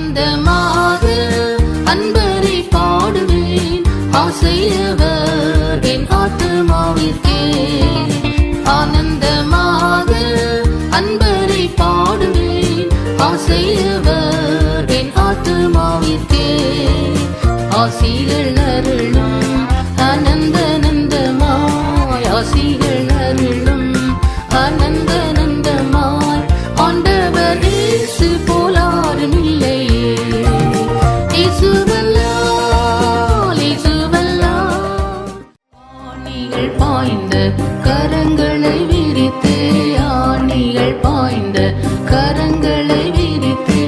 ஆனந்தமாக அன்பரை பாடுவேன், ஆசையவர் என் ஆத்துமாவிற்கே. ஆனந்தமாக அன்பரை பாடுவேன், ஆசையவர் என் ஆத்துமாவிற்கே. ஆசிகள் அருளும் ஆனந்தமாய், ஆசிகள் அருளும் ஆனந்தமாய். ஆண்டவர் இயேசு போலாரும் இல்லையே, இயேசுவல்லால் இயேசுவல்லால். ஆணிகள் பாய்ந்த கரங்களை விரித்து, ஆணிகள் பாய்ந்த கரங்களை விரித்து,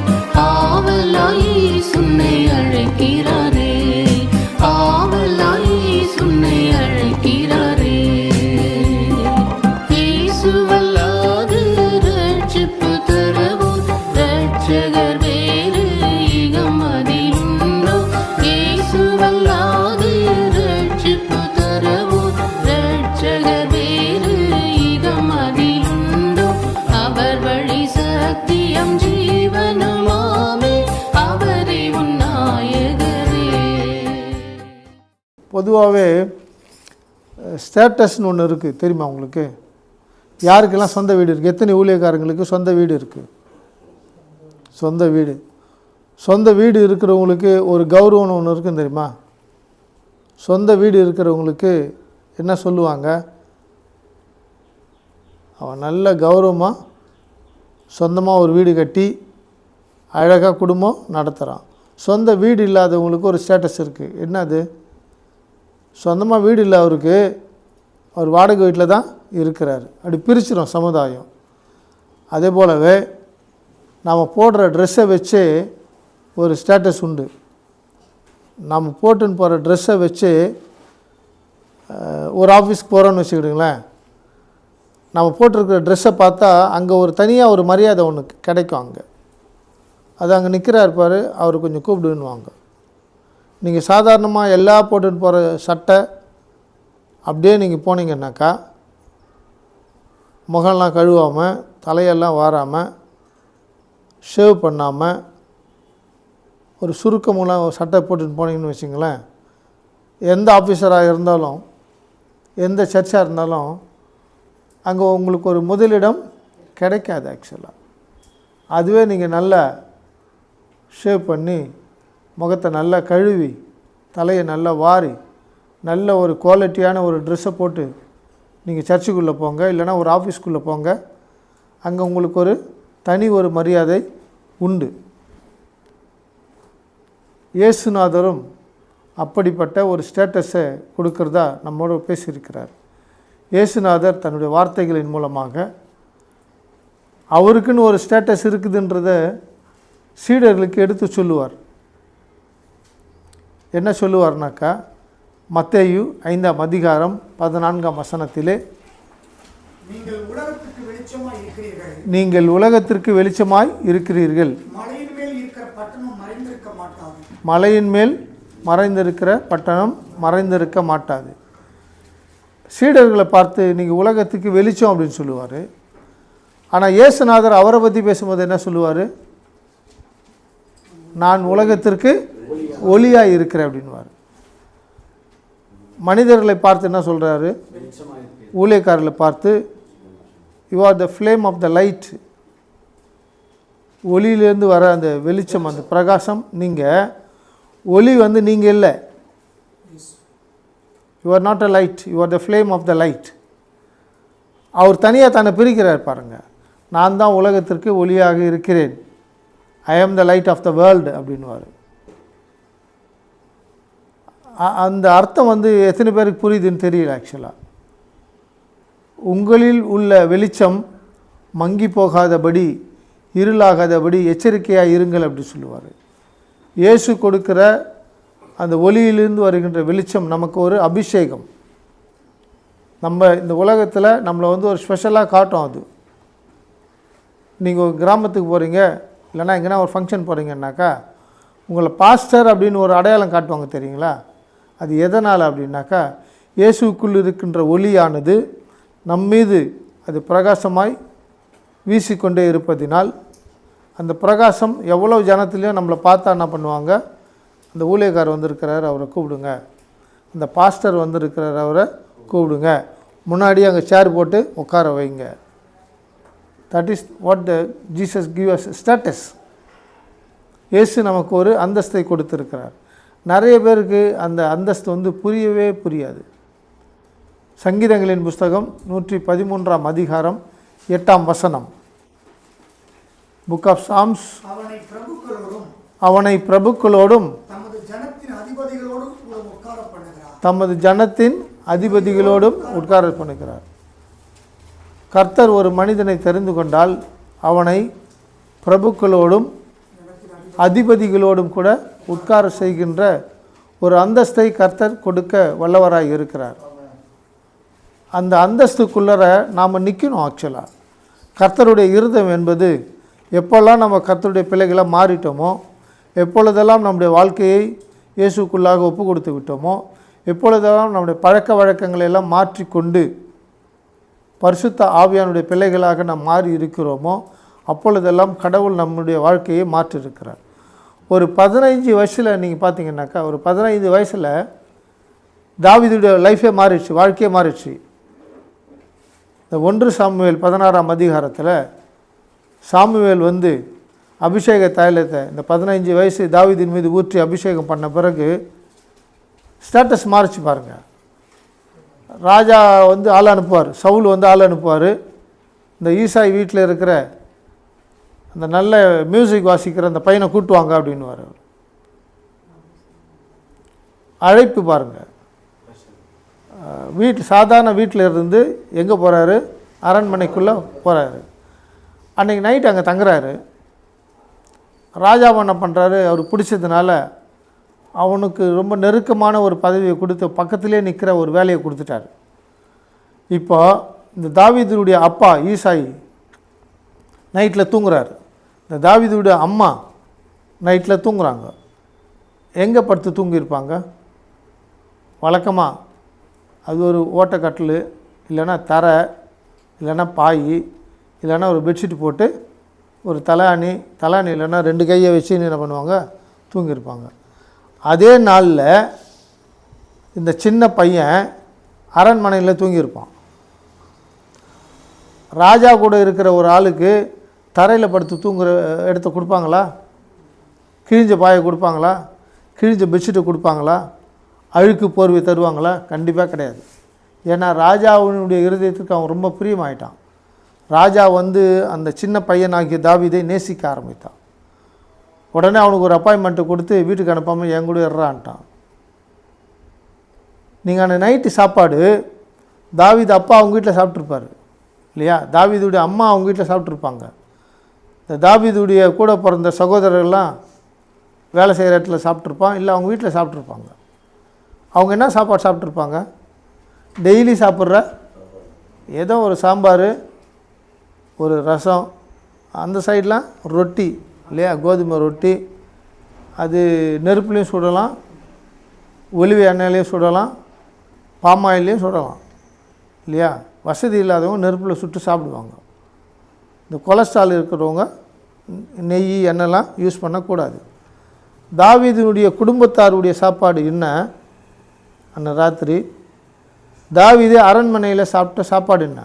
ஆவலாய் சுன்னை அழைக்கிறாரே, ஆவலாய் சுன்னை அழைக்கிறாரே. இயேசுவல்லாது ரட்சிப்பு தரவும் ரட்சகர் வேறு இகம் அதிலுண்டோ. இயேசுவல்லாது ரட்சிப்பு தரவும் ரட்சகர் வேறு இகம் அதிலுண்டோ. அவர் வழி சத்தியம் ஜீவனுமாமே, அவரே உன்னாயகரே. பொதுவாகவே ஸ்டேட்டஸ்னு ஒன்று இருக்குது, தெரியுமா உங்களுக்கு? யாருக்கெல்லாம் சொந்த வீடு இருக்குது? எத்தனை ஊழியக்காரங்களுக்கு சொந்த வீடு இருக்குது? சொந்த வீடு, சொந்த வீடு இருக்கிறவங்களுக்கு ஒரு கௌரவம் ஒன்று இருக்குன்னு தெரியுமா? சொந்த வீடு இருக்கிறவங்களுக்கு என்ன சொல்லுவாங்க? அவன் நல்ல கௌரவமாக சொந்தமாக ஒரு வீடு கட்டி அழகாக குடும்பம் நடத்துகிறான். சொந்த வீடு இல்லாதவங்களுக்கு ஒரு ஸ்டேட்டஸ் இருக்குது. என்னது? சொந்தமாக வீடு இல்லை அவருக்கு, அவர் வாடகை வீட்டில் தான் இருக்கிறார். அப்படி பிரிச்சிடும் சமுதாயம். அதே போலவே நாம் போடுற ட்ரெஸ்ஸை வச்சே ஒரு ஸ்டேட்டஸ் உண்டு. நாம் போட்டுன்னு போகிற ட்ரெஸ்ஸை வச்சு ஒரு ஆஃபீஸ்க்கு போகிறோன்னு வச்சுக்கிடுங்களேன், நம்ம போட்டிருக்கிற ட்ரெஸ்ஸை பார்த்தா அங்கே ஒரு தனியாக ஒரு மரியாதை ஒன்று கிடைக்கும். அங்கே அது அங்கே நிற்கிறார் பாரு, அவர் கொஞ்சம் கூப்பிடுன்னுவாங்க. நீங்கள் சாதாரணமாக எல்லா போட்டுன்னு போகிற சட்டை அப்படியே நீங்கள் போனீங்கன்னாக்கா, முகம்லாம் கழுவாமல், தலையெல்லாம் வாராமல், ஷேவ் பண்ணாமல், ஒரு சுருக்கமெல்லாம் சட்டை போட்டுன்னு போனீங்கன்னு வச்சிங்களேன், எந்த ஆஃபீஸராக இருந்தாலும் எந்த சர்ச்சாக இருந்தாலும் அங்கே உங்களுக்கு ஒரு முதலிடம் கிடைக்காது. ஆக்சுவலாக அதுவே நீங்கள் நல்லா ஷேவ் பண்ணி, முகத்தை நல்லா கழுவி, தலையை நல்லா வாரி, நல்ல ஒரு குவாலிட்டியான ஒரு ட்ரெஸ்ஸை போட்டு நீங்கள் சர்ச்சுக்குள்ளே போங்க, இல்லைனா ஒரு ஆஃபீஸ்க்குள்ளே போங்க. அங்கே உங்களுக்கு ஒரு தனி ஒரு மரியாதை உண்டு. இயேசுநாதரும் அப்படிப்பட்ட ஒரு ஸ்டேட்டஸை கொடுக்கறதா நம்மோடு பேசியிருக்கிறார். இயேசுநாதர் தன்னுடைய வார்த்தைகளின் மூலமாக அவருக்குன்னு ஒரு ஸ்டேட்டஸ் இருக்குதுன்றதை சீடர்களுக்கு எடுத்து சொல்லுவார். என்ன சொல்லுவார்னாக்கா, மத்தேயு 5ஆம் அதிகாரம் 14ஆம் வசனத்திலே, நீங்கள் உலகத்திற்கு வெளிச்சமாய் இருக்கிறீர்கள், மலையின் மேல் மறைந்திருக்கிற பட்டணம் மறைந்திருக்க மாட்டாது. சீடர்களை பார்த்து நீங்கள் உலகத்துக்கு வெளிச்சம் அப்படின்னு சொல்லுவார். ஆனால் இயேசுநாதர் அவரை பற்றி பேசும்போது என்ன சொல்லுவார்? நான் உலகத்திற்கு ஒளியாக இருக்கிறேன் அப்படின்வார். மனிதர்களை பார்த்து என்ன சொல்கிறாரு? ஊழியக்காரர்களை பார்த்து, you are the flame of the light. ஒளியிலேருந்து வர அந்த வெளிச்சம், அந்த பிரகாசம் நீங்கள். ஒளி நீங்கள் இல்லை. You are not a light, you are the flame of the light. அவர் தனியாக தன்னை பிரிக்கிறார் பாருங்கள். நான் தான் உலகத்திற்கு ஒளியாக இருக்கிறேன், I am the light of the world அப்படின்வார். அந்த அர்த்தம் எத்தனை பேருக்கு புரியுதுன்னு தெரியல. ஆக்சுவலாக உங்களில் உள்ள வெளிச்சம் மங்கி போகாதபடி, இருளாகாதபடி எச்சரிக்கையாக இருங்கள் அப்படி சொல்லுவார். இயேசு கொடுக்குற அந்த ஒளியிலிருந்து வருகின்ற வெளிச்சம் நமக்கு ஒரு அபிஷேகம். நம்ம இந்த உலகத்தில் நம்மளை ஒரு ஸ்பெஷலாக காட்டும். அது நீங்கள் ஒரு கிராமத்துக்கு போகிறீங்க, இல்லைனா எங்கன்னா ஒரு ஃபங்க்ஷன் போகிறீங்கன்னாக்கா, உங்களை பாஸ்டர் அப்படின்னு ஒரு அடையாளம் காட்டுவாங்க, தெரியுங்களா? அது எதனால் அப்படின்னாக்கா, இயேசுக்குள் இருக்கின்ற ஒளியானது நம்மீது அது பிரகாசமாய் வீசிக்கொண்டே இருப்பதினால் அந்த பிரகாசம் எவ்வளோ ஜனத்துலேயும் நம்மளை பார்த்தா என்ன பண்ணுவாங்க, அந்த ஊழியக்காரர் வந்திருக்கிறார் அவரை கூப்பிடுங்க, அந்த பாஸ்டர் வந்திருக்கிறார் அவரை கூப்பிடுங்க, முன்னாடி அங்கே சேர் போட்டு உட்கார வைங்க. That is what Jesus give us status. இயேசு நமக்கு ஒரு அந்தஸ்தை கொடுத்துருக்கிறார். நிறைய பேருக்கு அந்த அந்தஸ்து புரியவே புரியாது. சங்கீதங்களின் புஸ்தகம் 113 அதிகாரம் 8 புக் ஆஃப் சாம்ஸ். அவனை பிரபுக்களோடும் தமது ஜனத்தின் அதிபதிகளோடும் உட்கார பண்ணுகிறார். கர்த்தர் ஒரு மனிதனை தெரிந்து கொண்டால் அவனை பிரபுக்களோடும் அதிபதிகளோடும் கூட உட்கார செய்கின்ற ஒரு அந்தஸ்தை கர்த்தர் கொடுக்க வல்லவராய் இருக்கிறார். அந்த அந்தஸ்துக்குள்ளர நாம் நிற்கணும். ஆக்சுவலாக கர்த்தருடைய இருதயம் என்பது எப்போல்லாம் நம்ம கர்த்தருடைய பிள்ளைகளாக மாறிட்டோமோ, எப்பொழுதெல்லாம் நம்முடைய வாழ்க்கையை இயேசுக்குள்ளாக ஒப்பு கொடுத்து விட்டோமோ, எப்பொழுதெல்லாம் நம்முடைய பழக்க வழக்கங்களை எல்லாம் மாற்றிக்கொண்டு பரிசுத்த ஆவியானுடைய பிள்ளைகளாக நாம் மாறி இருக்கிறோமோ, அப்பொழுதெல்லாம் கடவுள் நம்முடைய வாழ்க்கையை மாற்றிருக்கிறார். ஒரு 15 வயசில் நீங்கள் பார்த்தீங்கன்னாக்கா, ஒரு 15 வயசில் தாவீதுடைய லைஃபே மாறிடுச்சு, வாழ்க்கையே மாறிடுச்சு. இந்த 1 சாமுவேல் 16 அதிகாரத்தில் சாமுவேல் அபிஷேக தைலத்தை இந்த 15 வயசு தாவீதின் மீது ஊற்றி அபிஷேகம் பண்ண பிறகு ஸ்டேட்டஸ் மாறிச்சு பாருங்கள். ராஜா ஆள் அனுப்புவார், சவுல் ஆள் அனுப்புவார். இந்த ஈசாய் வீட்டில் இருக்கிற அந்த நல்ல மியூசிக் வாசிக்கிற அந்த பையனை கூட்டுவாங்க அப்படின்னுவார். அழைப்பு பாருங்கள். சாதாரண வீட்டில் இருந்து எங்கே போகிறாரு, அரண்மனைக்குள்ளே போகிறாரு. அன்றைக்கி நைட் அங்கே தங்குறாரு. ராஜா என்ன பண்ணுறாரு, அவர் பிடிச்சதுனால அவனுக்கு ரொம்ப நெருக்கமான ஒரு பதவியை கொடுத்து பக்கத்திலே நிற்கிற ஒரு வேலையை கொடுத்துட்டார். இப்போ இந்த தாவீதுடைய அப்பா ஈசாய் நைட்டில் தூங்குறாரு. இந்த தாவீதுடைய அம்மா நைட்டில் தூங்குறாங்க. எங்கே படுத்து தூங்கியிருப்பாங்க? வழக்கமாக அது ஒரு ஓட்டக்கட்டில், இல்லைன்னா தரை, இல்லைன்னா பாய், இல்லைன்னா ஒரு பெட்ஷீட் போட்டு ஒரு தலாணி இல்லைன்னா 2 கையை வச்சு என்ன பண்ணுவாங்க, தூங்கியிருப்பாங்க. அதே நாளில் இந்த சின்ன பையன் அரண்மனையில் தூங்கியிருப்பான். ராஜா கூட இருக்கிற ஒரு ஆளுக்கு தரையில் படுத்து தூங்குற இடத்த கொடுப்பாங்களா? கிழிஞ்ச பாயை கொடுப்பாங்களா? கிழிஞ்ச பெட்ஷீட்டை கொடுப்பாங்களா? அழுக்கு போர்வை தருவாங்களா? கண்டிப்பாக கிடையாது. ஏன்னா ராஜாவினுடைய இருதயத்துக்கு அவன் ரொம்ப பிரியமாயிட்டான். ராஜா அந்த சின்ன பையனாகிய தாவீதை நேசிக்க ஆரம்பித்தான். உடனே அவனுக்கு ஒரு அப்பாயின்மெண்ட்டை கொடுத்து வீட்டுக்கு அனுப்பாமல் என் கூட இறான்ட்டான். நீங்கள் அந்த நைட்டு சாப்பாடு தாவீது அப்பா அவங்க வீட்டில் சாப்பிட்ருப்பார் இல்லையா? தாவீதுடைய அம்மா அவங்க வீட்டில் சாப்பிட்ருப்பாங்க. இந்த தாவீதுடைய கூட பிறந்த சகோதரர்கள்லாம் வேலை செய்கிற இடத்துல சாப்பிட்ருப்பான், இல்லை அவங்க வீட்டில் சாப்பிட்ருப்பாங்க. அவங்க என்ன சாப்பாடு சாப்பிட்ருப்பாங்க? டெய்லி சாப்பிட்ற ஏதோ ஒரு சாம்பார், ஒரு ரசம், அந்த சைடெலாம் ரொட்டி இல்லையா, கோதுமை ரொட்டி. அது நெருப்புலையும் சுடலாம், ஒலிவ எண்ணெயிலையும் சுடலாம், பாமாயிலையும் சுடலாம் இல்லையா? வசதி இல்லாதவங்க நெருப்பில் சுட்டு சாப்பிடுவாங்க. இந்த கொலஸ்ட்ரால் இருக்கிறவங்க நெய் எண்ணெய்லாம் யூஸ் பண்ணக்கூடாது. தாவீதினுடைய குடும்பத்தாருடைய சாப்பாடு என்ன? அன்ன ராத்திரி தாவீது அரண்மனையில் சாப்பிட்ட சாப்பாடு என்ன?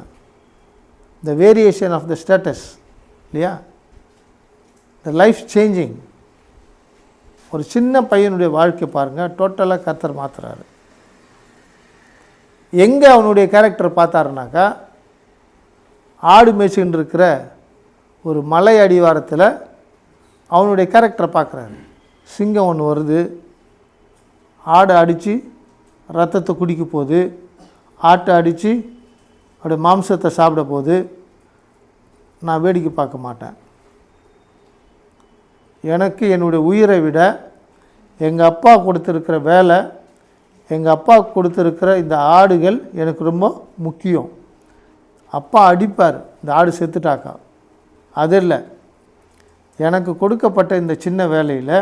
The variation of the status இல்லையா, த லைஃப் சேஞ்சிங். ஒரு சின்ன பையனுடைய வாழ்க்கை பாருங்கள், டோட்டலாக கர்த்தர் மாற்றுறாரு. எங்கே அவனுடைய கேரக்டர் பார்த்தாருனாக்கா, ஆடு மேய்ச்சின்னு இருக்கிற ஒரு மலை அடிவாரத்தில் அவனுடைய கேரக்டரை பார்க்குறாரு. சிங்கம் ஒன்று வருது, ஆடை அடித்து ரத்தத்தை குடிக்க போகுது, ஆட்டை அடித்து அப்படியே மாம்சத்தை சாப்பிட போகுது. நான் வேடிக்கை பார்க்க மாட்டேன். எனக்கு என்னுடைய உயிரை விட எங்கள் அப்பா கொடுத்துருக்கிற வேலை, எங்கள் அப்பா கொடுத்துருக்கிற இந்த ஆடுகள் எனக்கு ரொம்ப முக்கியம். அப்பா அடிப்பார் இந்த ஆடு செத்துட்டாக்கா, அது இல்லை. எனக்கு கொடுக்கப்பட்ட இந்த சின்ன வேலையில்,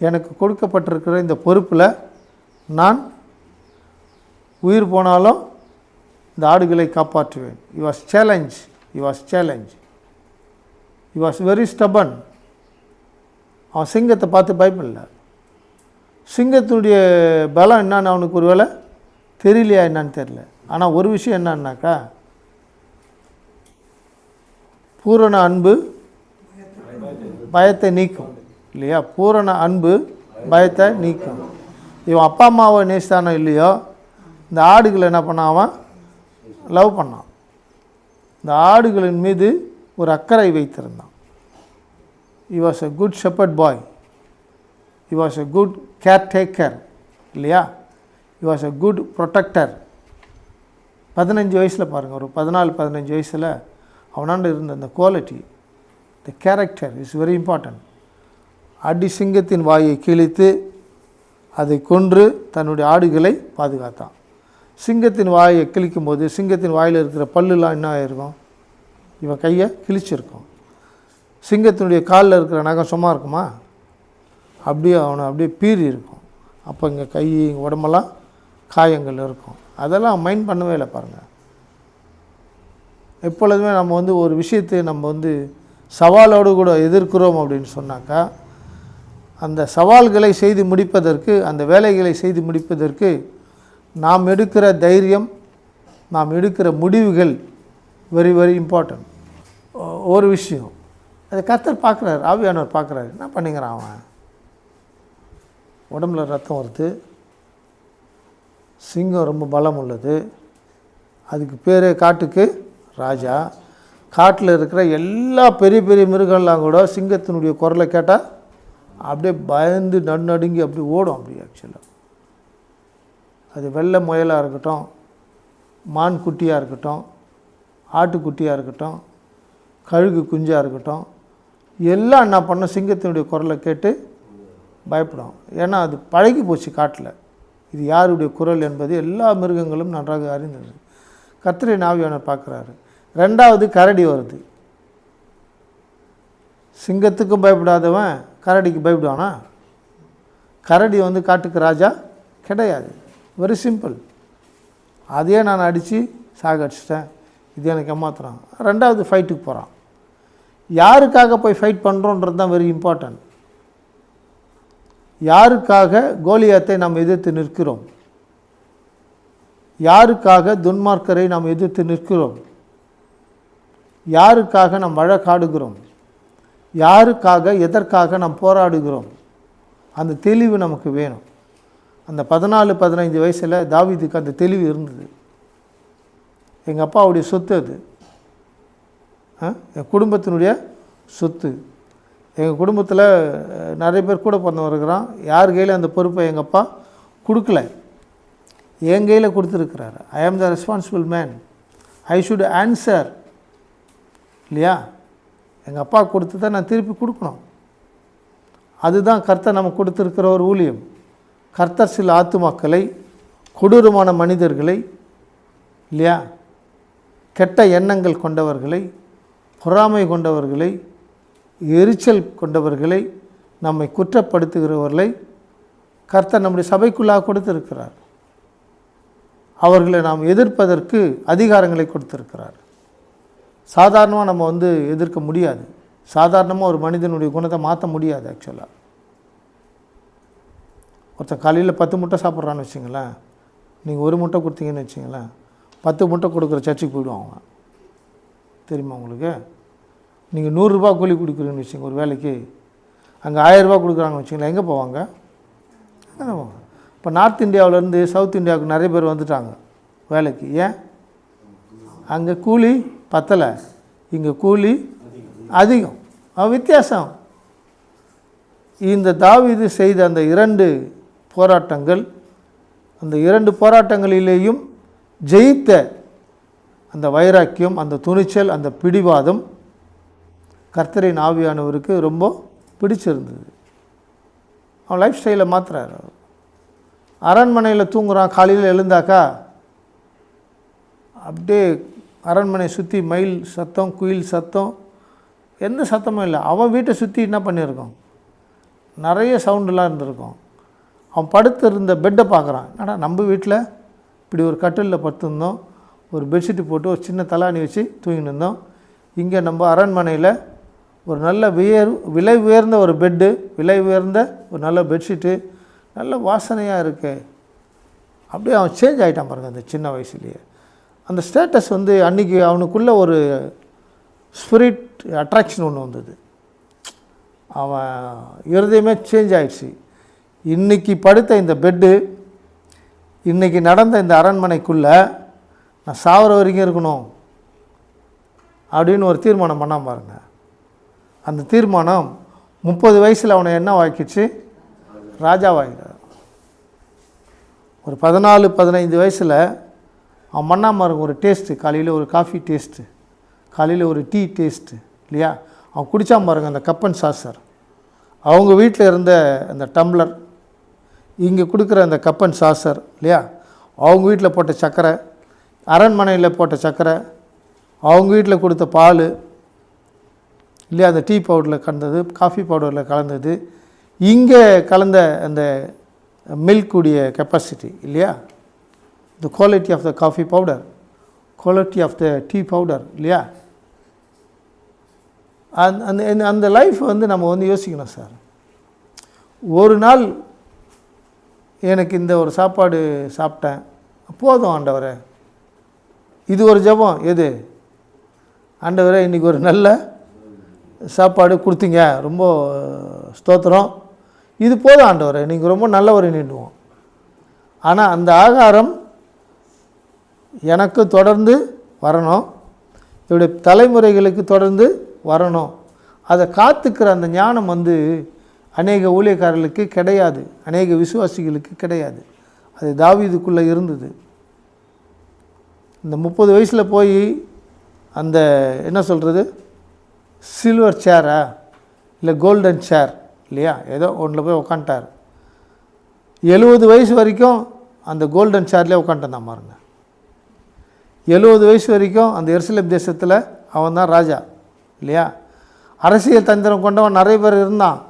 எனக்கு கொடுக்கப்பட்டிருக்கிற இந்த பொறுப்பில் நான் உயிர் போனாலும் இந்த ஆடுகளை காப்பாற்றுவேன். He was challenged. He was very stubborn. அவன் சிங்கத்தை பார்த்து பயப்படல. சிங்கத்தினுடைய பலம் என்னான்னு அவனுக்கு ஒரு வேளை தெரியலையா என்னான்னு தெரியல. ஆனால் ஒரு விஷயம் என்னன்னாக்கா, பூரண அன்பு பயத்தை நீக்கும் இல்லையா? பூரண அன்பு பயத்தை நீக்கும். இவன் அப்பா அம்மாவை நேசித்தானோ இல்லையோ, இந்த ஆடுகளை என்ன பண்ணான்? அவன் லவ் பண்ணான். இந்த ஆடுகளின் மீது ஒரு அக்கறை வைத்திருந்தான். he was a good shepherd boy, he was a good caretaker இல்லையா? he was a good protector. 15 வயசில் பாருங்கள், ஒரு 14-15 வயசில் அவனாண்ட இருந்த அந்த quality, the character is very important. அடி சிங்கத்தின் வாயை கிழித்து அதை கொன்று தன்னுடைய ஆடுகளை பாதுகாத்தான். சிங்கத்தின் வாயை கிழிக்கும் போது சிங்கத்தின் வாயில் இருக்கிற பல்லுலாம் என்ன ஆகிருக்கும்? இவன் கையை கிழிச்சிருக்கும். சிங்கத்தினுடைய காலில் இருக்கிற நகம் சும்மா இருக்குமா? அப்படியே அவனை அப்படியே பீறி இருக்கும். அப்போ இங்கே கை, இங்கே உடம்பெல்லாம் காயங்கள் இருக்கும். அதெல்லாம் மைண்ட் பண்ணவே இல்லை பாருங்கள். எப்பொழுதுமே நம்ம வந்து ஒரு விஷயத்தை நம்ம வந்து சவாலோடு கூட எதிர்க்கிறோம் அப்படின்னு சொன்னாக்கா, அந்த சவால்களை செய்து முடிப்பதற்கு, அந்த வேலைகளை செய்து முடிப்பதற்கு நாம் எடுக்கிற தைரியம், நாம் எடுக்கிற முடிவுகள் வெரி வெரி இம்பார்ட்டன்ட். ஒரு விஷயம் அதை கர்த்தர் பார்க்குறாரு, ஆவியானவர் பார்க்குறாரு. என்ன பண்ணிக்கிறான் அவன்? உடம்புல ரத்தம் வருது, சிங்கம் ரொம்ப பலம் உள்ளது, அதுக்கு பேர் காட்டுக்கு ராஜா. காட்டில் இருக்கிற எல்லா பெரிய பெரிய மிருகங்கள்லாம் கூட சிங்கத்தினுடைய குரலை கேட்டால் அப்படியே பயந்து நடுநடுங்கி அப்படி ஓடும். அப்படி ஆக்சுவலாக அது வெள்ளை முயலாக இருக்கட்டும், மான் குட்டியாக இருக்கட்டும், ஆட்டுக்குட்டியாக இருக்கட்டும், கழுகு குஞ்சாக இருக்கட்டும், எல்லாம் என்ன பண்ண சிங்கத்தினுடைய குரலை கேட்டு பயப்படும். ஏன்னா அது பழகி போச்சு காட்டில். இது யாருடைய குரல் என்பது எல்லா மிருகங்களும் நன்றாக அறிந்தது. கர்த்தரின் ஆவியானவர் பார்க்குறாரு. ரெண்டாவது கரடி வருது. சிங்கத்துக்கும் பயப்படாதவன் கரடிக்கு பயப்படுவானா? கரடி வந்து காட்டுக்கு ராஜா கிடையாது. Very simple. அதையே நான் அடித்து சாகடிச்சிட்டேன், இது எனக்கு ஏமாத்துறான். ரெண்டாவது ஃபைட்டுக்கு போகிறான். யாருக்காக போய் ஃபைட் பண்ணுறோன்றது தான் வெரி இம்பார்ட்டன்ட். யாருக்காக கோலியாத்தை நாம் எதிர்த்து நிற்கிறோம்? யாருக்காக துன்மார்க்கரை நாம் எதிர்த்து நிற்கிறோம்? யாருக்காக நாம் வழக்காடுகிறோம்? யாருக்காக, எதற்காக நாம் போராடுகிறோம்? அந்த தெளிவு நமக்கு வேணும். அந்த 14-15 வயசில் தாவீதுக்கு அந்த தெளிவு இருந்தது. எங்கள் அப்பாவுடைய சொத்து அது, என் குடும்பத்தினுடைய சொத்து. எங்கள் குடும்பத்தில் நிறைய பேர் கூட பிறந்தவன் இருக்கிறான். யார் கையில் அந்த பொறுப்பை எங்கள் அப்பா கொடுக்கல, என் கையில் கொடுத்துருக்கிறார். ஐ am the responsible man, I should answer இல்லையா? எங்கள் அப்பா கொடுத்து தான் நான் திருப்பி கொடுக்கணும். அதுதான் கர்த்தர் நமக்கு கொடுத்துருக்கிற ஒரு ஊழியம். கர்த்தர் சில ஆத்துமாக்களை, கொடூரமான மனிதர்களை இல்லையா, கெட்ட எண்ணங்கள் கொண்டவர்களை, பொறாமை கொண்டவர்களை, எரிச்சல் கொண்டவர்களை, நம்மை குற்றப்படுத்துகிறவர்களை கர்த்தர் நம்முடைய சபைக்குள்ளாக கொடுத்திருக்கிறார். அவர்களை நாம் எதிர்ப்பதற்கு அதிகாரங்களை கொடுத்திருக்கிறார். சாதாரணமாக நம்ம வந்து எதிர்க்க முடியாது. சாதாரணமாக ஒரு மனிதனுடைய குணத்தை மாற்ற முடியாது. ஆக்சுவலாக ஒருத்தர் காலையில் 10 முட்டை சாப்பிட்றான்னு வச்சுங்களேன், நீங்கள் 1 முட்டை கொடுத்தீங்கன்னு வச்சுங்களேன், 10 முட்டை கொடுக்குற சர்ச்சுக்கு போய்டுவான் அவன். தெரியுமா உங்களுக்கு? நீங்கள் 100 ரூபா கூலி கொடுக்குறீங்கன்னு வச்சுங்க ஒரு வேலைக்கு, அங்கே 1000 ரூபா கொடுக்குறாங்கன்னு வச்சுங்களேன், எங்கே போவாங்க? இப்போ நார்த் இந்தியாவிலேருந்து சவுத் இந்தியாவுக்கு நிறைய பேர் வந்துட்டாங்க வேலைக்கு. ஏன்? அங்கே கூலி பத்தலை, இங்கே கூலி அதிகம். வித்தியாசம். இந்த தாவீது செய்த அந்த 2 போராட்டங்கள், அந்த 2 போராட்டங்களிலேயும் ஜெயித்த அந்த வைராக்கியம், அந்த துணிச்சல், அந்த பிடிவாதம் கர்த்தரின் ஆவியானவருக்கு ரொம்ப பிடிச்சிருந்தது. அவன் லைஃப் ஸ்டைலை மாற்றுறாரு. அரண்மனையில் தூங்குறான், காலையில் எழுந்தாக்கா அப்படியே அரண்மனை சுற்றி மயில் சத்தம், குயில் சத்தம், எந்த சத்தமும் இல்லை. அவன் வீட்டை சுற்றி என்ன பண்ணியிருக்கோம், நிறைய சவுண்டெலாம் இருந்திருக்கும். அவன் படுத்து இருந்த பெட்டை பார்க்குறான். என்னடா நம்ம வீட்டில் இப்படி ஒரு கட்டிலில் படுத்துருந்தோம், ஒரு பெட்ஷீட்டு போட்டு ஒரு சின்ன தலாணி வச்சு தூங்கின்னு இருந்தோம். இங்கே நம்ம அரண்மனையில் ஒரு நல்ல விலை உயர்ந்த ஒரு பெட்டு, விலை உயர்ந்த ஒரு நல்ல பெட்ஷீட்டு, நல்ல வாசனையாக இருக்குது. அப்படியே அவன் சேஞ்ச் ஆகிட்டான் பாருங்கள் அந்த சின்ன வயசுலேயே. அந்த ஸ்டேட்டஸ் வந்து அன்றைக்கி அவனுக்குள்ளே ஒரு ஸ்பிரிட் அட்ராக்ஷன் ஒன்று வந்தது. அவன் இருதயமே சேஞ்ச் ஆகிடுச்சு. இன்றைக்கி படுத்த இந்த பெட்டு, இன்றைக்கி நடந்த இந்த அரண்மனைக்குள்ளே நான் சாவர வரைக்கும் இருக்கணும் அப்படின்னு ஒரு தீர்மானம் பண்ணாம பாருங்க. அந்த தீர்மானம் 30 வயசில் அவனை என்ன வாக்கிச்சு? ராஜாவாகிறார். ஒரு 14-15 வயசில் அவன் பண்ணாம பாருங்க ஒரு டேஸ்ட்டு, காலையில் ஒரு காஃபி டேஸ்ட்டு, காலையில் ஒரு டீ டேஸ்ட்டு இல்லையா? அவன் குடித்தான் பாருங்க அந்த கப் அண்ட் சாசர், அவங்க வீட்டில் இருந்த அந்த டம்ளர், இங்கே கொடுக்குற அந்த கப் அண்ட் சாசர் இல்லையா? அவங்க வீட்டில் போட்ட சர்க்கரை, அரண்மனையில் போட்ட சர்க்கரை, அவங்க வீட்டில் கொடுத்த பால் இல்லையா, அந்த டீ பவுடரில் கலந்தது, காஃபி பவுடரில் கலந்தது, இங்கே கலந்த அந்த மில்க் உடைய கெப்பாசிட்டி இல்லையா, the quality of the coffee powder, quality of the tea powder இல்லையா? அந்த அந்த லைஃப் வந்து நம்ம வந்து யோசிக்கணும் சார். ஒரு நாள் எனக்கு இந்த ஒரு சாப்பாடு சாப்பிட்டேன், போதும் ஆண்டவரே. இது ஒரு ஜெபம். எது? ஆண்டவரே இன்றைக்கி ஒரு நல்ல சாப்பாடு கொடுத்தீங்க, ரொம்ப ஸ்தோத்திரம், இது போதும் ஆண்டவரே, நீங்கள் ரொம்ப நல்லவர் நின்றுவோம். ஆனால் அந்த ஆகாரம் எனக்கு தொடர்ந்து வரணும், என்னுடைய தலைமுறைகளுக்கு தொடர்ந்து வரணும். அதை காத்துக்கிற அந்த ஞானம் வந்து அநேக ஊழியக்காரர்களுக்கு கிடையாது, அநேக விசுவாசிகளுக்கு கிடையாது. அது தாவீதுக்குள்ளே இருந்தது. இந்த 30 வயசில் போய் அந்த என்ன சொல்கிறது, சில்வர் சேரா இல்லை கோல்டன் சேர் இல்லையா, ஏதோ ஒன்றில் போய் உக்காண்டார். 70 வயசு வரைக்கும் அந்த கோல்டன் சேர்லேயே உட்காந்துட்டான் பாருங்க. 70 வயசு வரைக்கும் அந்த எருசலேம் தேசத்தில் அவன் தான் ராஜா இல்லையா? அரசியல் தந்திரம் கொண்டவன் நிறைய பேர் இருந்தான்.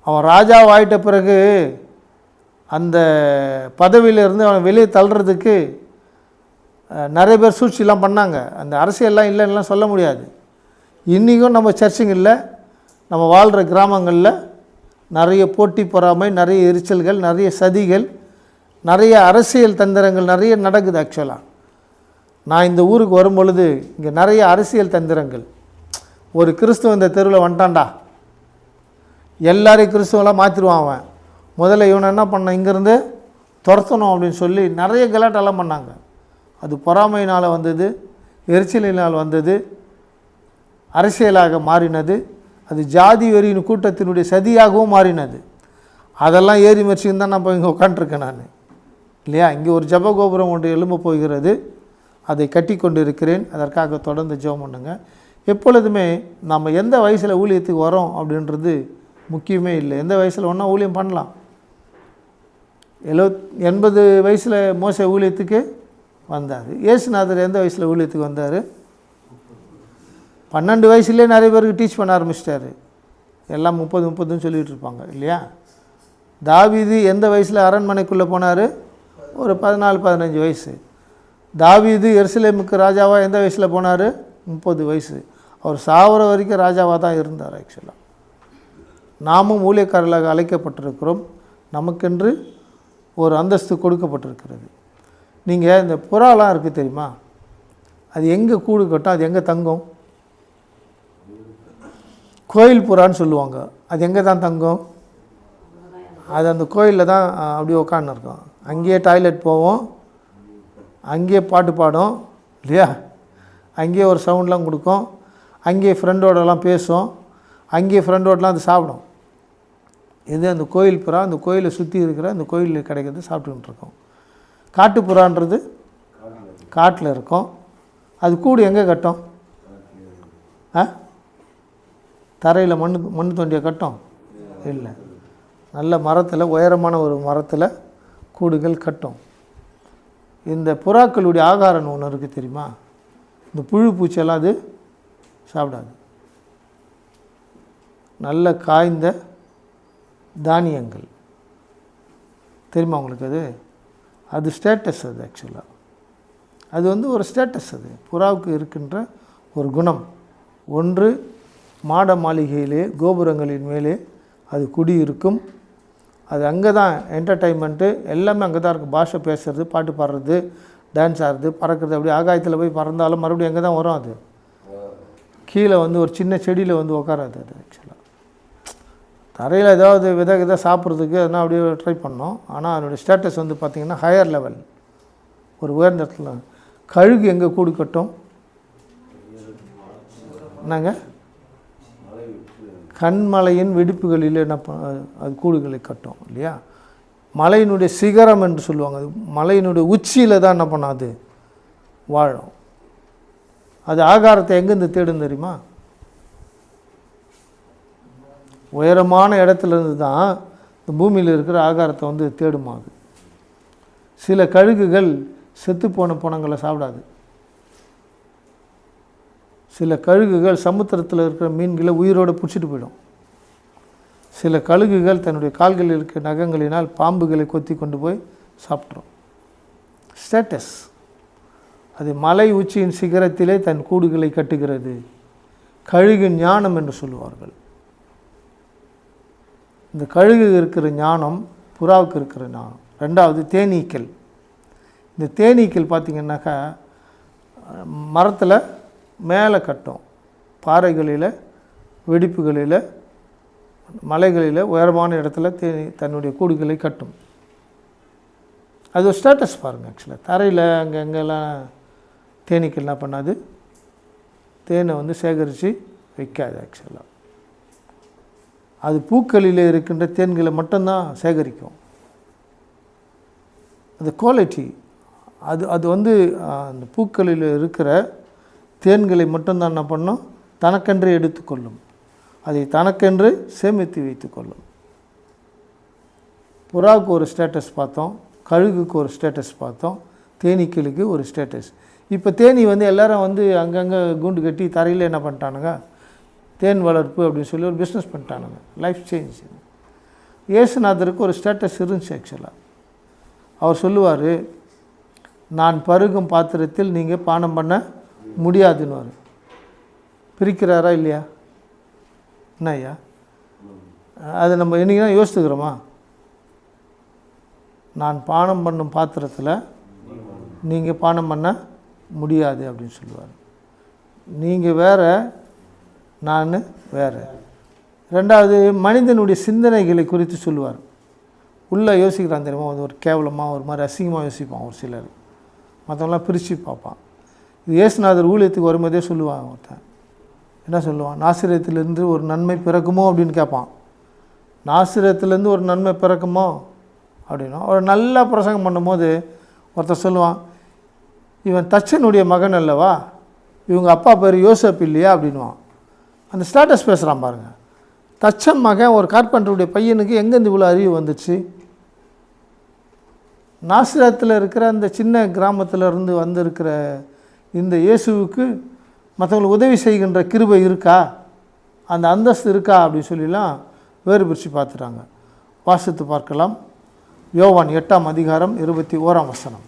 அவன் ராஜாவாயிட்ட பிறகு அந்த பதவியிலிருந்து அவன் வெளியே தள்ளுறதுக்கு நிறைய பேர் சூழ்ச்சிலாம் பண்ணாங்க. அந்த அரசியல்லாம் இல்லைன்னா சொல்ல முடியாது. இன்றைக்கும் நம்ம சர்ச்சுங்களில், நம்ம வாழ்கிற கிராமங்களில் நிறைய போட்டி பொறாமை, நிறைய எரிச்சல்கள், நிறைய சதிகள், நிறைய அரசியல் தந்திரங்கள் நிறைய நடக்குது. ஆக்சுவலாக நான் இந்த ஊருக்கு வரும் பொழுது இங்கே நிறைய அரசியல் தந்திரங்கள். ஒரு கிறிஸ்துவ இந்த தெருவில் வந்துட்டான்டா, எல்லாரையும் கிறிஸ்துவெல்லாம் மாற்றிடுவான் அவன். முதல்ல இவனை என்ன பண்ணான், இங்கேருந்து துரத்தணும் அப்படின்னு சொல்லி நிறைய கலாட்டெல்லாம் பண்ணாங்க. அது பொறாமையினால் வந்தது, எரிச்சலினால் வந்தது, அரசியலாக மாறினது, அது ஜாதி வெறியின் கூட்டத்தினுடைய சதியாகவும் மாறினது. அதெல்லாம் ஏறி மறிச்சுன்னு தான் நான் இப்போ இங்கே உட்காண்ட்ருக்கேன் நான் இல்லையா? இங்கே ஒரு ஜபகோபுரம் ஒன்று எழும்ப போகிறது, அதை கட்டி கொண்டு இருக்கிறேன். அதற்காக தொடர்ந்து ஜெபம் பண்ணுங்க. எப்பொழுதுமே நம்ம எந்த வயசில் ஊழியத்துக்கு வரோம் அப்படின்றது முக்கியமே இல்லை. எந்த வயசில் ஒன்றா ஊழியம் பண்ணலாம். 80 வயசில் மோசே ஊழியத்துக்கு வந்தார். இயேசுநாதர் எந்த வயசில் ஊழியத்துக்கு வந்தார்? 12 வயசுலேயே நிறைய பேருக்கு டீச் பண்ண ஆரம்பிச்சிட்டாரு. எல்லாம் 30-30ன்னு சொல்லிகிட்டு இருப்பாங்க இல்லையா? தாவீது எந்த வயசில் அரண்மனைக்குள்ளே போனார்? ஒரு 14-15 வயசு. தாவீது எருசலேமுக்கு ராஜாவாக எந்த வயசில் போனார்? 30 வயசு. அவர் சாவர வரைக்கும் ராஜாவாக தான் இருந்தார். ஆக்சுவலாக நாமும் ஊழியக்காரர்களாக அழைக்கப்பட்டிருக்கிறோம். நமக்கென்று ஒரு அந்தஸ்து கொடுக்கப்பட்டிருக்கிறது. நீங்கள் இந்த புறாலாம் இருக்குது தெரியுமா? அது எங்கே கூடு கட்டும், அது எங்கே தங்கும்? கோயில் புறான்னு சொல்லுவாங்க. அது எங்கே தான் தங்கும்? அது அந்த கோயிலில் தான் அப்படியே உட்காந்து இருக்கும். அங்கேயே டாய்லெட் போவோம், அங்கேயே பாட்டு பாடும் இல்லையா? அங்கேயே ஒரு சவுண்ட்லாம் கொடுக்கும், அங்கேயே ஃப்ரெண்டோடலாம் பேசும், அங்கேயே ஃப்ரெண்டோடலாம் அது சாப்பிடும். இது அந்த கோயில் புறா. அந்த கோயிலை சுற்றி இருக்கிற அந்த கோயிலில் கிடைக்கிறது சாப்பிட்டுக்கிட்டு இருக்கோம். காட்டுப்புறான்றது காட்டில் இருக்கும். அது கூடு எங்கே கட்டும்? தரையில் மண் தோண்டிய கட்டும் இல்லை, நல்ல மரத்தில், உயரமான ஒரு மரத்தில் கூடுகள் கட்டும். இந்த புறாக்களுடைய ஆகாரம் ஒன்று இருக்குது தெரியுமா? இந்த புழு பூச்செல்லாம் அது சாப்பிடாது. நல்ல காய்ந்த தானியங்கள் தெரியுமா உங்களுக்கு? அது ஸ்டேட்டஸ். அது ஆக்சுவலாக அது வந்து ஒரு ஸ்டேட்டஸ். அது புறாவுக்கு இருக்கின்ற ஒரு குணம். ஒன்று மாட மாளிகையிலே கோபுரங்களின் மேலே அது குடியிருக்கும். அது அங்கே தான் என்டர்டைன்மெண்ட்டு எல்லாமே அங்கே தான் இருக்கும். பாஷை பேசுகிறது, பாட்டு பாடுறது, டான்ஸ் ஆடுறது, பறக்கிறது. அப்படி ஆகாயத்தில் போய் பறந்தாலும் மறுபடியும் அங்கே தான் வரும். அது கீழே வந்து ஒரு சின்ன செடியில் வந்து உட்காராது. அது ஆக்சுவலாக தரையில் ஏதாவது விதை சாப்பிட்றதுக்கு அதனால் அப்படியே ட்ரை பண்ணோம். ஆனால் அதனுடைய ஸ்டேட்டஸ் வந்து பார்த்திங்கன்னா ஹையர் லெவல், ஒரு உயர்ந்த இடத்துல. கழுகு எங்கே கூடு கட்டும்? என்னங்க? கண்மலையின் வெடிப்புகளில் என்ன அது கூடுகளை கட்டும் இல்லையா? மலையினுடைய சிகரம் என்று சொல்லுவாங்க. அது மலையினுடைய உச்சியில் தான் என்ன பண்ணாது வாழும். அது ஆகாரத்தை எங்கேருந்து தேடும் தெரியுமா? உயரமான இடத்துலேருந்து தான் இந்த பூமியில் இருக்கிற ஆகாரத்தை வந்து தேடுமாது. சில கழுகுகள் செத்துப்போன பணங்களை சாப்பிடாது. சில கழுகுகள் சமுத்திரத்தில் இருக்கிற மீன்களை உயிரோடு பிடிச்சிட்டு போயிடும். சில கழுகுகள் தன்னுடைய கால்களில் இருக்கிற நகங்களினால் பாம்புகளை கொத்தி கொண்டு போய் சாப்பிட்றோம். ஸ்டேட்டஸ். அது மலை உச்சியின் சிகரத்திலே தன் கூடுகளை கட்டுகிறது. கழுகு ஞானம் என்று சொல்லுவார்கள். இந்த கழுகு இருக்கிற ஞானம் புறாவுக்கு இருக்கிற ஞானம். ரெண்டாவது தேனீக்கள். இந்த தேனீக்கள் பார்த்திங்கன்னாக்கா மரத்தில் மேலே கட்டும், பாறைகளில், வெடிப்புகளில், மலைகளில், உயரமான இடத்துல தன்னுடைய கூடுகளை கட்டும். அது ஒரு ஸ்டேட்டஸ் பாருங்கள். ஆக்சுவலாக தரையில் அங்கெல்லாம் தேனீக்கள் என்ன பண்ணாது, தேனை வந்து சேகரித்து வைக்காது. ஆக்சுவலாக அது பூக்களில் இருக்கின்ற தேன்களை மட்டும்தான் சேகரிக்கும். அது குவாலிட்டி. அது வந்து அந்த பூக்களில் இருக்கிற தேன்களை மட்டும்தான் என்ன பண்ணும், தனக்கென்று எடுத்துக்கொள்ளும். அதை தனக்கென்று சேமித்து வைத்துக்கொள்ளும். புறாவுக்கு ஒரு ஸ்டேட்டஸ் பார்த்தோம், கழுகுக்கு ஒரு ஸ்டேட்டஸ் பார்த்தோம், தேனீக்களுக்கு ஒரு ஸ்டேட்டஸ். இப்போ தேனி வந்து எல்லோரும் வந்து அங்கங்கே கூண்டு கட்டி தரையில் என்ன பண்ணிட்டானுங்க, தேன் வளர்ப்பு அப்படின்னு சொல்லி ஒரு பிஸ்னஸ் பண்ணிட்டானுங்க. Life change. இயேசுநாதருக்கு ஒரு ஸ்டேட்டஸ் இருந்துச்சு. ஆக்சுவலாக அவர் சொல்லுவார், நான் பருகும் பாத்திரத்தில் நீங்கள் பானம் பண்ண முடியாதுன்னு. பிரிக்கிறாரா இல்லையா? என்ன ஐயா? அதை நம்ம என்றைக்கு தான் யோசித்துக்கிறோமா? நான் பானம் பண்ணும் பாத்திரத்தில் நீங்கள் பானம் பண்ண முடியாது அப்படின்னு சொல்லுவார். நீங்கள் வேறு, நான் வேறு. ரெண்டாவது மனிதனுடைய சிந்தனைகளை குறித்து சொல்லுவார். உள்ளே யோசிக்கிறான் தெரியுமா, அது ஒரு கேவலமாக ஒரு மாதிரி அசிங்கமாக யோசிப்பான் ஒரு சிலர். மற்றவங்களாம் பிரித்து பார்ப்பான். இது இயேசுநாதர் ஊழியத்துக்கு வரும்போதே சொல்லுவான். ஒருத்தன் என்ன சொல்லுவான், நாசிரியத்திலேருந்து ஒரு நன்மை பிறக்குமோ அப்படின்னு கேட்பான். நாசிரியத்திலேருந்து ஒரு நன்மை பிறக்குமோ அப்படின்னா ஒரு நல்லா பிரசங்கம் பண்ணும்போது ஒருத்தர் சொல்லுவான், இவன் தச்சனுடைய மகன் அல்லவா, இவங்க அப்பா பேர் யோசப் இல்லையா அப்படின்வான். அந்த ஸ்டேட்டஸ் பேசுகிறான் பாருங்கள். தச்சன் மகன் ஒரு கார்பெண்டருடைய பையனுக்கு எங்கேருந்து இவ்வளோ அறிவு வந்துச்சு? நாசிரத்தில் இருக்கிற அந்த சின்ன கிராமத்தில் இருந்து வந்திருக்கிற இந்த இயேசுவுக்கு மற்றவங்களுக்கு உதவி செய்கின்ற கிருபை இருக்கா, அந்த அந்தஸ்து இருக்கா அப்படின்னு சொல்லிலாம் வேறு பிரித்து பார்த்துட்டாங்க. வாசித்து பார்க்கலாம். யோவான் 8ஆம் அதிகாரம் 21ஆம் வசனம்.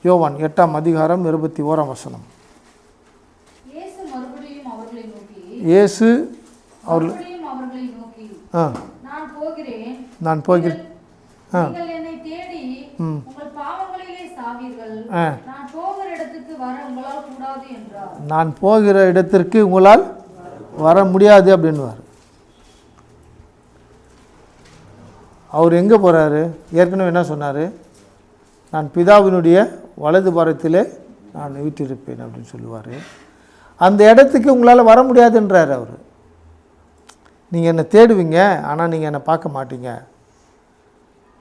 யோவான் 8ஆம் அதிகாரம் 21ஆம் வசனம். இயேசு அவர்கள் நான் போகிறேன், நான் போகிற இடத்திற்கு உங்களால் வர முடியாது அப்படின்வார். அவர் எங்கே போகிறாரு? ஏற்கனவே என்ன சொன்னார், நான் பிதாவினுடைய வலது பாரத்திலே நான் வீட்டிருப்பேன் அப்படின்னு சொல்லுவார். அந்த இடத்துக்கு உங்களால் வர முடியாதுன்றார் அவர். நீங்கள் என்னை தேடுவீங்க, ஆனால் நீங்கள் என்னை பார்க்க மாட்டீங்க.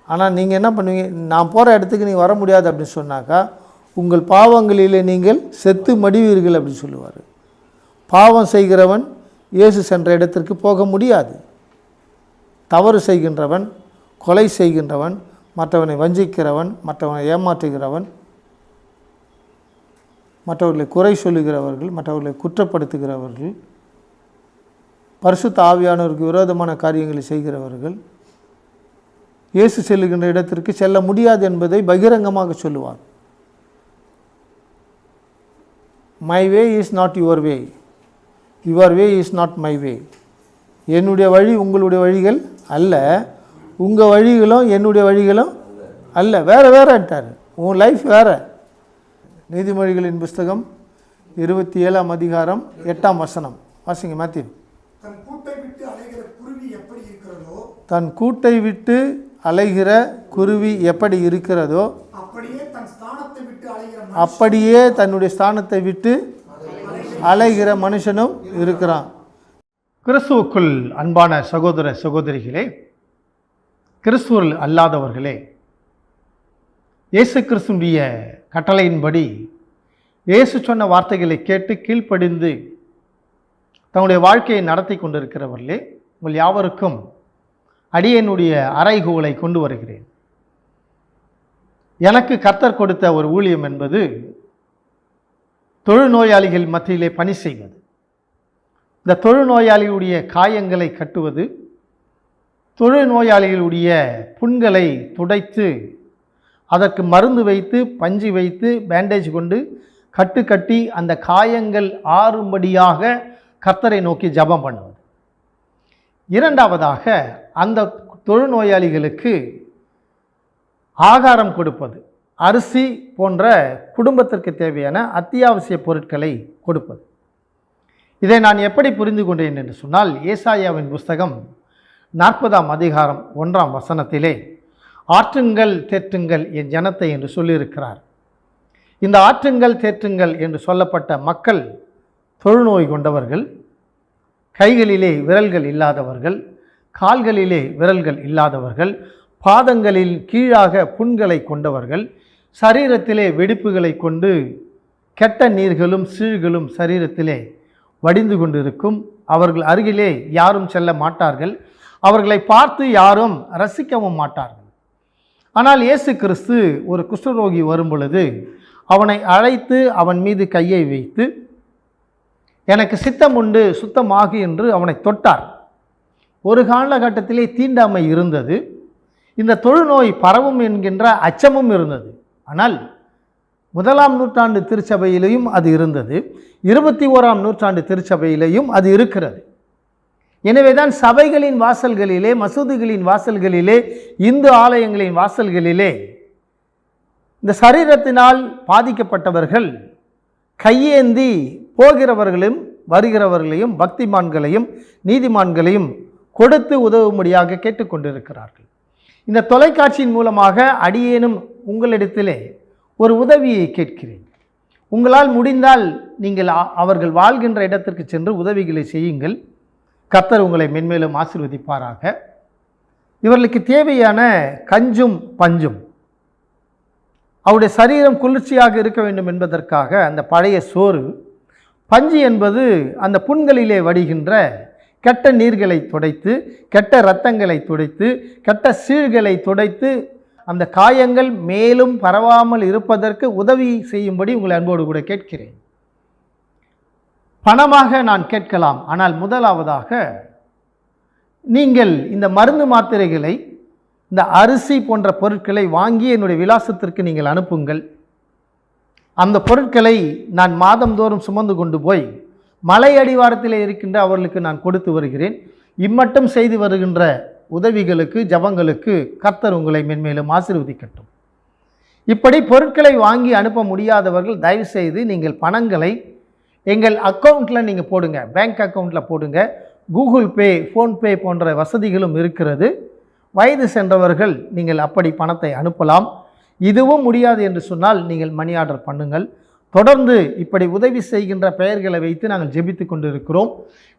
ஆனால் நீங்கள் என்ன பண்ணுவீங்க, நான் போகிற இடத்துக்கு நீங்கள் வர முடியாது அப்படின்னு சொன்னாக்கா உங்கள் பாவங்களிலே நீங்கள் செத்து மடிவீர்கள் அப்படின்னு சொல்லுவார். பாவம் செய்கிறவன் இயேசு சென்ற இடத்திற்கு போக முடியாது. தவறு செய்கின்றவன், கொலை செய்கின்றவன், மற்றவனை வஞ்சிக்கிறவன், மற்றவனை ஏமாற்றுகிறவன், மற்றவர்களை குறை சொல்லுகிறவர்கள், மற்றவர்களை குற்றப்படுத்துகிறவர்கள், பரிசுத்த ஆவியானவருக்கு விரோதமான காரியங்களை செய்கிறவர்கள் இயேசு செல்லுகின்ற இடத்திற்கு செல்ல முடியாது என்பதை பகிரங்கமாக சொல்லுவார். My way is not your way, your way is not my way. என்னுடைய வழி உங்களுடைய வழிகள் அல்ல, உங்கள் வழிகளும் என்னுடைய வழிகளும் அல்ல, வேறு வேறன்ட்டார். உன் லைஃப் வேறு. நீதிமொழிகளின் புஸ்தகம் 27ஆம் அதிகாரம் 8ஆம் வசனம் வாசிங்க. மேத்யூ. தன் கூட்டை விட்டு அலைகிற குருவி எப்படி இருக்கிறதோ, தன் கூட்டை விட்டு அலைகிற குருவி எப்படி இருக்கிறதோ அப்படியே தன் ஸ்தானத்தை விட்டு அலைகிற அப்படியே தன்னுடைய ஸ்தானத்தை விட்டு அலைகிற மனுஷனும் இருக்கிறான். கிறிஸ்துவுக்குள் அன்பான சகோதர சகோதரிகளே, கிறிஸ்துவில் அல்லாதவர்களே, இயேசு கிறிஸ்துடைய கட்டளையின்படி இயேசு சொன்ன வார்த்தைகளை கேட்டு கீழ்ப்படிந்து தன்னுடைய வாழ்க்கையை நடத்தி கொண்டிருக்கிறவர்களே, உங்கள் யாவருக்கும் அடியேனுடைய அறைகூவலை கொண்டு வருகிறேன். எனக்கு கர்த்தர் கொடுத்த ஒரு ஊழியம் என்பது தொழுநோயாளிகள் மத்தியிலே பணி செய்வது. இந்த தொழுநோயாளிகளுடைய காயங்களை கட்டுவது, தொழுநோயாளிகளுடைய புண்களை துடைத்து அதற்கு மருந்து வைத்து பஞ்சு வைத்து பேண்டேஜ் கொண்டு கட்டி அந்த காயங்கள் ஆறும்படியாக கர்த்தரை நோக்கி ஜெபம் பண்ணுவது. இரண்டாவதாக அந்த தொழுநோயாளிகளுக்கு ஆகாரம் கொடுப்பது, அரிசி போன்ற குடும்பத்திற்கு தேவையான அத்தியாவசிய பொருட்களை கொடுப்பது. இதை நான் எப்படி புரிந்து கொண்டேன் என்று சொன்னால், ஏசாயாவின் புஸ்தகம் 40ஆம் அதிகாரம் 1ஆம் வசனத்திலே ஆற்றுங்கள் தேற்றுங்கள் என் ஜனத்தை என்று சொல்லியிருக்கிறார். இந்த ஆற்றுங்கள் தேற்றுங்கள் என்று சொல்லப்பட்ட மக்கள் தொழுநோய் கொண்டவர்கள், கைகளிலே விரல்கள் இல்லாதவர்கள், கால்களிலே விரல்கள் இல்லாதவர்கள், பாதங்களில் கீழாக புண்களை கொண்டவர்கள், சரீரத்திலே வெடிப்புகளை கொண்டு கெட்ட நீர்களும் சீழ்களும் சரீரத்திலே வடிந்து கொண்டிருக்கும். அவர்கள் அருகிலே யாரும் செல்ல மாட்டார்கள், அவர்களை பார்த்து யாரும் ரசிக்கவும் மாட்டார்கள். ஆனால் இயேசு கிறிஸ்து ஒரு குஷ்டரோகி வரும் பொழுது அவனை அழைத்து அவன் மீது கையை வைத்து எனக்கு சித்தம் உண்டு சுத்தமாகு என்று அவனை தொட்டார். ஒரு காலகட்டத்திலே தீண்டாமை இருந்தது, இந்த தொழுநோய் பரவும் என்கின்ற அச்சமும் இருந்தது. ஆனால் 1ஆம் நூற்றாண்டு திருச்சபையிலேயும் அது இருந்தது, 21ஆம் நூற்றாண்டு திருச்சபையிலேயும் அது இருக்கிறது. எனவே தான் சபைகளின் வாசல்களிலே, மசூதிகளின் வாசல்களிலே, இந்து ஆலயங்களின் வாசல்களிலே இந்த சரீரத்தினால் பாதிக்கப்பட்டவர்கள் கையேந்தி போகிறவர்களும் வருகிறவர்களையும் பக்திமான்களையும் நீதிமான்களையும் கொடுத்து உதவும்படியாக கேட்டுக்கொண்டிருக்கிறார்கள். இந்த தொலைக்காட்சியின் மூலமாக அடியேனும் உங்களிடத்திலே ஒரு உதவியை கேட்கிறேன். உங்களால் முடிந்தால் நீங்கள் அவர்கள் வாழ்கின்ற இடத்திற்கு சென்று உதவிகளை செய்யுங்கள். கர்த்தர் உங்களை மென்மேலும் ஆசீர்வதிப்பாராக. இவர்களுக்கு தேவையான கஞ்சும் பஞ்சும், அவருடைய சரீரம் குளிர்ச்சியாக இருக்க வேண்டும் என்பதற்காக அந்த பழைய சோறு, பஞ்சு என்பது அந்த புண்களிலே வடிகின்ற கெட்ட நீர்களை துடைத்து, கெட்ட இரத்தங்களை துடைத்து, கெட்ட சீழ்களை துடைத்து அந்த காயங்கள் மேலும் பரவாமல் இருப்பதற்கு உதவி செய்யும்படி உங்களை அன்போடு கூட கேட்கிறேன். பணமாக நான் கேட்கலாம், ஆனால் முதலாவதாக நீங்கள் இந்த மருந்து மாத்திரைகளை, இந்த அரிசி போன்ற பொருட்களை வாங்கி என்னுடைய விலாசத்திற்கு நீங்கள் அனுப்புங்கள். அந்த பொருட்களை நான் மாதந்தோறும் சுமந்து கொண்டு போய் மலை அடிவாரத்தில் இருக்கின்ற அவர்களுக்கு நான் கொடுத்து வருகிறேன். இம்மட்டும் செய்து வருகின்ற உதவிகளுக்கு, ஜபங்களுக்கு கர்த்தர் உங்களை மென்மேலும் ஆசீர்வதிக்கட்டும். இப்படி பொருட்களை வாங்கி அனுப்ப முடியாதவர்கள் தயவுசெய்து நீங்கள் பணங்களை எங்கள் அக்கௌண்ட்டில் நீங்கள் போடுங்க, பேங்க் அக்கௌண்ட்டில் போடுங்க. கூகுள் பே, ஃபோன்பே போன்ற வசதிகளும் இருக்கிறது. வயது சென்றவர்கள் நீங்கள் அப்படி பணத்தை அனுப்பலாம். இதுவும் முடியாது என்று சொன்னால் நீங்கள் மணி ஆர்டர் பண்ணுங்கள். தொடர்ந்து இப்படி உதவி செய்கின்ற பெயர்களை வைத்து நாங்கள் ஜெபித்து கொண்டிருக்கிறோம்.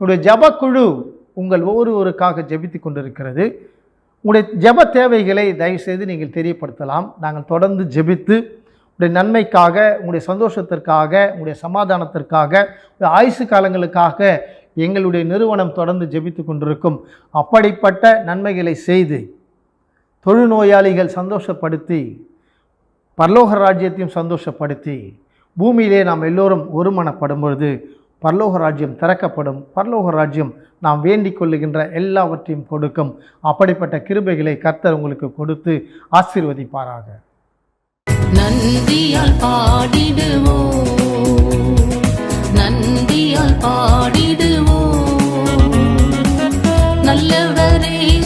உங்களுடைய ஜபக்குழு உங்கள் ஒவ்வொருவருக்காக ஜெபித்து கொண்டிருக்கிறது. உங்களுடைய ஜப தேவைகளை தயவுசெய்து நீங்கள் தெரியப்படுத்தலாம். நாங்கள் தொடர்ந்து ஜெபித்து உங்களுடைய நன்மைக்காக, உங்களுடைய சந்தோஷத்திற்காக, உங்களுடைய சமாதானத்திற்காக, ஆயுசு காலங்களுக்காக எங்களுடைய நிறுவனம் தொடர்ந்து ஜெபித்து கொண்டிருக்கும். அப்படிப்பட்ட நன்மைகளை செய்து தொழுநோயாளிகள் சந்தோஷப்படுத்தி, பரலோக ராஜ்யத்தையும் சந்தோஷப்படுத்தி, பூமியிலே நாம் எல்லோரும் ஒருமனப்படும் பொழுது பரலோக ராஜ்யம் திறக்கப்படும். பரலோக ராஜ்யம் நாம் வேண்டிக் கொள்ளுகின்ற எல்லாவற்றையும் கொடுக்கும். அப்படிப்பட்ட கிருபைகளை கர்த்தர் உங்களுக்கு கொடுத்து ஆசீர்வதிப்பாராக. நந்தியால் பாடிடுவோம், நந்தியால் பாடிடுவோம். ஹரே